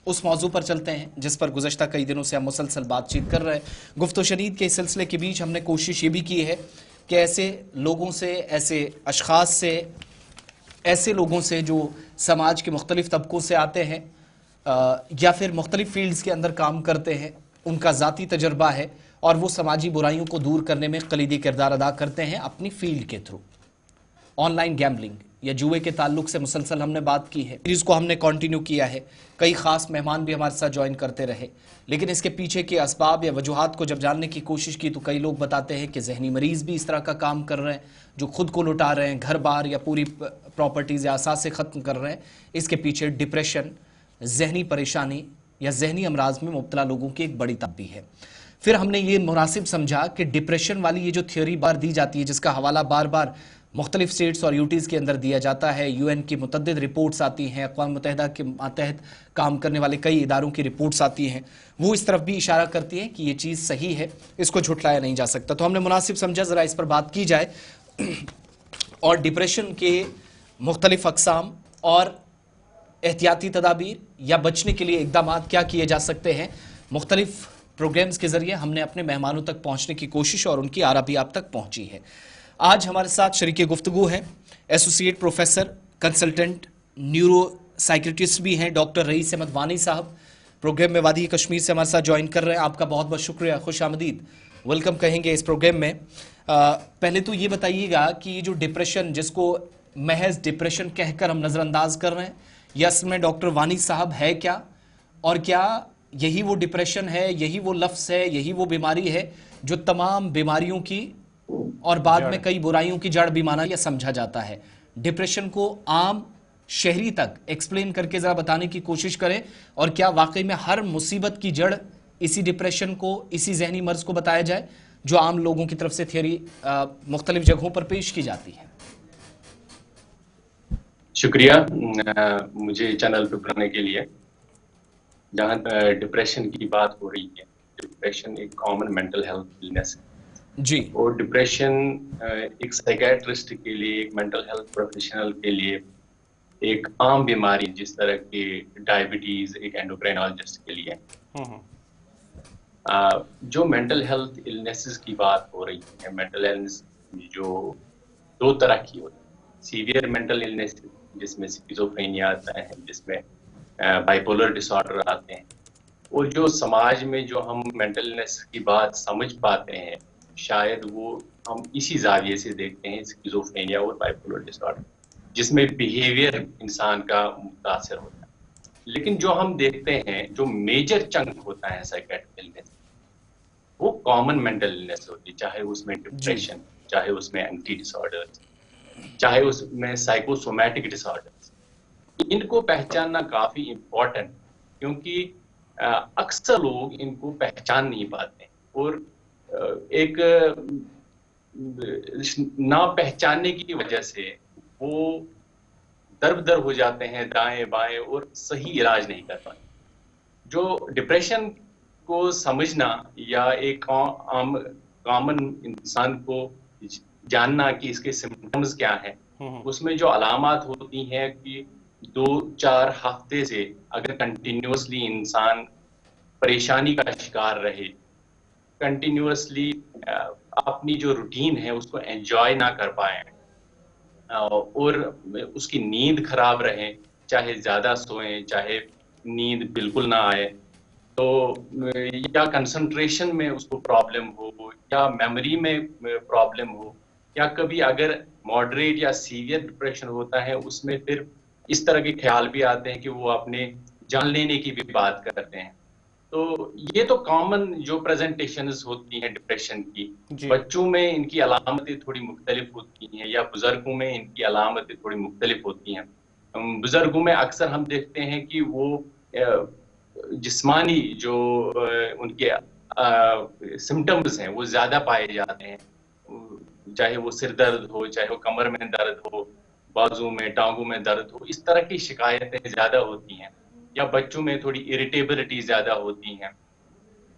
اس موضوع پر چلتے ہیں جس پر گزشتہ کئی دنوں سے ہم مسلسل بات چیت کر رہے ہیں۔ گفت و شنید کے اس سلسلے کے بیچ ہم نے کوشش یہ بھی کی ہے کہ ایسے لوگوں سے، ایسے اشخاص سے، ایسے لوگوں سے جو سماج کے مختلف طبقوں سے آتے ہیں یا پھر مختلف فیلڈز کے اندر کام کرتے ہیں، ان کا ذاتی تجربہ ہے اور وہ سماجی برائیوں کو دور کرنے میں کلیدی کردار ادا کرتے ہیں اپنی فیلڈ کے تھرو۔ آن لائن گیمبلنگ یا جوئے کے تعلق سے مسلسل ہم نے بات کی ہے، سیریز کو ہم نے کنٹینیو کیا ہے، کئی خاص مہمان بھی ہمارے ساتھ جوائن کرتے رہے، لیکن اس کے پیچھے کے اسباب یا وجوہات کو جب جاننے کی کوشش کی تو کئی لوگ بتاتے ہیں کہ ذہنی مریض بھی اس طرح کا کام کر رہے ہیں، جو خود کو لٹا رہے ہیں، گھر بار یا پوری پراپرٹیز یا اثاثے ختم کر رہے ہیں۔ اس کے پیچھے ڈپریشن، ذہنی پریشانی یا ذہنی امراض میں مبتلا لوگوں کی ایک بڑی تعداد بھی ہے۔ پھر ہم نے یہ مناسب سمجھا کہ ڈپریشن والی یہ جو تھیوری بار دی جاتی ہے، جس کا حوالہ بار بار مختلف سٹیٹس اور یوٹیز کے اندر دیا جاتا ہے، یو این کی متعدد رپورٹس آتی ہیں، اقوام متحدہ کے ماتحت کام کرنے والے کئی اداروں کی رپورٹس آتی ہیں، وہ اس طرف بھی اشارہ کرتی ہیں کہ یہ چیز صحیح ہے، اس کو جھٹلایا نہیں جا سکتا۔ تو ہم نے مناسب سمجھا ذرا اس پر بات کی جائے اور ڈپریشن کے مختلف اقسام اور احتیاطی تدابیر یا بچنے کے لیے اقدامات کیا کیے جا سکتے ہیں، مختلف پروگرامز کے ذریعے ہم نے اپنے مہمانوں تک پہنچنے کی کوشش اور ان کی آرا بھی آپ تک پہنچی ہے۔ آج ہمارے ساتھ شریک گفتگو ہیں associate professor consultant neuro psychiatrist بھی ہیں ڈاکٹر رئیس احمد وانی صاحب، پروگرام میں وادی کشمیر سے ہمارے ساتھ جوائن کر رہے ہیں۔ آپ کا بہت بہت شکریہ، خوش آمدید، ویلکم کہیں گے اس پروگرام میں۔ پہلے تو یہ بتائیے گا کہ یہ جو ڈپریشن، جس کو محض ڈپریشن کہہ کر ہم نظر انداز کر رہے ہیں، یہ اصل میں ڈاکٹر وانی صاحب ہے کیا، اور کیا یہی وہ ڈپریشن ہے، یہی وہ لفظ ہے، یہی وہ بیماری ہے جو تمام بیماریوں کی اور بعد میں کئی برائیوں کی جڑ بھی مانا یا سمجھا جاتا ہے؟ ڈپریشن کو عام شہری تک ایکسپلین کر کے ذرا بتانے کی کوشش کریں، اور کیا واقعی میں ہر مصیبت کی جڑ اسی ڈپریشن کو، اسی ذہنی مرض کو بتایا جائے جو عام لوگوں کی طرف سے تھیوری مختلف جگہوں پر پیش کی جاتی ہے؟ شکریہ مجھے چینل پہ بلانے کے لیے۔ جہاں ڈپریشن کی بات ہو رہی ہے، ڈپریشن ایک کامن مینٹل ہیلتھ النس ہے جی، اور ڈپریشن ایک سائیکیٹرسٹ کے لیے، ایک مینٹل ہیلتھ پروفیشنل کے لیے ایک عام بیماری جس طرح کی ڈائبٹیز ایک اینڈوکرینالوجسٹ کے لیے۔ جو مینٹل ہیلتھ النیسز کی بات ہو رہی ہے، مینٹل ہیلتھ جو دو طرح کی ہوتی ہے، سیویئر مینٹل النیس جس میں سکیزوفرینیا آتا ہے، جس میں بائیپولر ڈس آرڈر آتے ہیں، اور جو سماج میں جو ہم مینٹل النیس کی بات سمجھ پاتے ہیں شاید وہ ہم اسی زاویے سے دیکھتے ہیں، سکیزوفرینیا اور بائیپولر ڈس آرڈر، جس میں بیہیویئر انسان کا متاثر ہوتا ہے۔ لیکن جو ہم دیکھتے ہیں جو میجر چنک ہوتا ہے سائیکیٹرک النیس، وہ کامن مینٹل النیس ہوتی ہے، چاہے اس میں ڈپریشن، چاہے اس میں اینٹی ڈس آرڈر، چاہے اس میں سائیکوسومیٹک ڈس آرڈر۔ ان کو پہچاننا کافی امپورٹنٹ، کیونکہ اکثر لوگ ان کو پہچان نہیں پاتے اور ایک نہ پہچاننے کی وجہ سے وہ در بدر ہو جاتے ہیں دائیں بائیں اور صحیح علاج نہیں کر پاتے۔ جو ڈپریشن کو سمجھنا یا ایک عام کامن انسان کو جاننا کہ اس کے سمپٹمز کیا ہیں، اس میں جو علامات ہوتی ہیں کہ 2-4 ہفتے سے اگر کنٹینیوسلی انسان پریشانی کا شکار رہے، کنٹینیوسلی اپنی جو روٹین ہے اس کو انجوائے نہ کر پائیں، اور اس کی نیند خراب رہے، چاہے زیادہ سوئیں چاہے نیند بالکل نہ آئے، تو یا کنسنٹریشن میں اس کو پرابلم ہو، یا میموری میں پرابلم ہو، یا کبھی اگر ماڈریٹ یا سیویئر ڈپریشن ہوتا ہے اس میں پھر اس طرح کے خیال بھی آتے ہیں کہ وہ اپنے جان لینے کی بھی بات کرتے ہیں۔ تو یہ تو کامن جو پریزنٹیشنز ہوتی ہیں ڈپریشن کی، بچوں میں ان کی علامتیں تھوڑی مختلف ہوتی ہیں یا بزرگوں میں ان کی علامتیں تھوڑی مختلف ہوتی ہیں۔ بزرگوں میں اکثر ہم دیکھتے ہیں کہ وہ جسمانی جو ان کے سمٹمز ہیں وہ زیادہ پائے جاتے ہیں، چاہے وہ سر درد ہو، چاہے وہ کمر میں درد ہو، بازو میں ٹانگوں میں درد ہو، اس طرح کی شکایتیں زیادہ ہوتی ہیں، یا بچوں میں تھوڑی اریٹیبلٹی زیادہ ہوتی ہیں۔